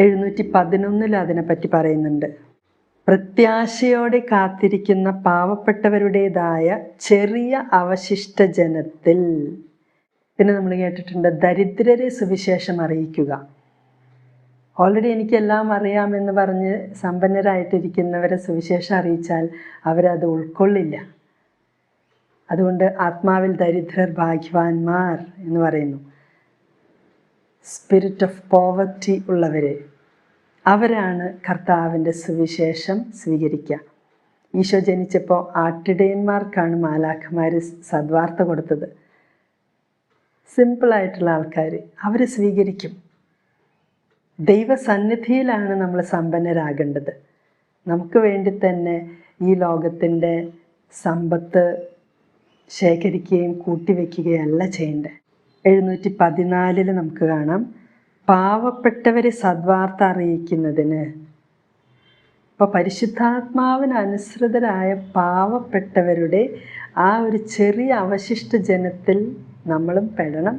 711 അതിനെപ്പറ്റി പറയുന്നുണ്ട്. പ്രത്യാശയോടെ കാത്തിരിക്കുന്ന പാവപ്പെട്ടവരുടേതായ ചെറിയ അവശിഷ്ട ജനത്തിൽ. പിന്നെ നമ്മൾ കേട്ടിട്ടുണ്ട് ദരിദ്രരെ സുവിശേഷം അറിയിക്കുക. ഓൾറെഡി എനിക്കെല്ലാം അറിയാമെന്ന് പറഞ്ഞ് സമ്പന്നരായിട്ടിരിക്കുന്നവരെ സുവിശേഷം അറിയിച്ചാൽ അവരത് ഉൾക്കൊള്ളില്ല. അതുകൊണ്ട് ആത്മാവിൽ ദരിദ്രർ ഭാഗ്യവാന്മാർ എന്ന് പറയുന്നു. സ്പിരിറ്റ് ഓഫ് പോവർട്ടി ഉള്ളവരെ, അവരാണ് കർത്താവിൻ്റെ സുവിശേഷം സ്വീകരിക്കുക. ഈശോ ജനിച്ചപ്പോൾ ആട്ടിടയന്മാർക്കാണ് മാലാഖമാർ സദ്വാർത്ത കൊടുത്തത്. സിമ്പിളായിട്ടുള്ള ആൾക്കാർ, അവർ സ്വീകരിക്കും. ദൈവസന്നിധിയിലാണ് നമ്മൾ സമ്പന്നരാകേണ്ടത്. നമുക്ക് വേണ്ടി തന്നെ ഈ ലോകത്തിൻ്റെ സമ്പത്ത് ശേഖരിക്കുകയും കൂട്ടിവെക്കുകയല്ല ചെയ്യേണ്ടത്. 714 നമുക്ക് കാണാം, പാവപ്പെട്ടവരെ സദ്വാർത്ത അറിയിക്കുന്നതിന്. അപ്പോൾ പരിശുദ്ധാത്മാവിന് അനുസൃതരായ പാവപ്പെട്ടവരുടെ ആ ഒരു ചെറിയ അവശിഷ്ട ജനത്തിൽ നമ്മളും പെടണം.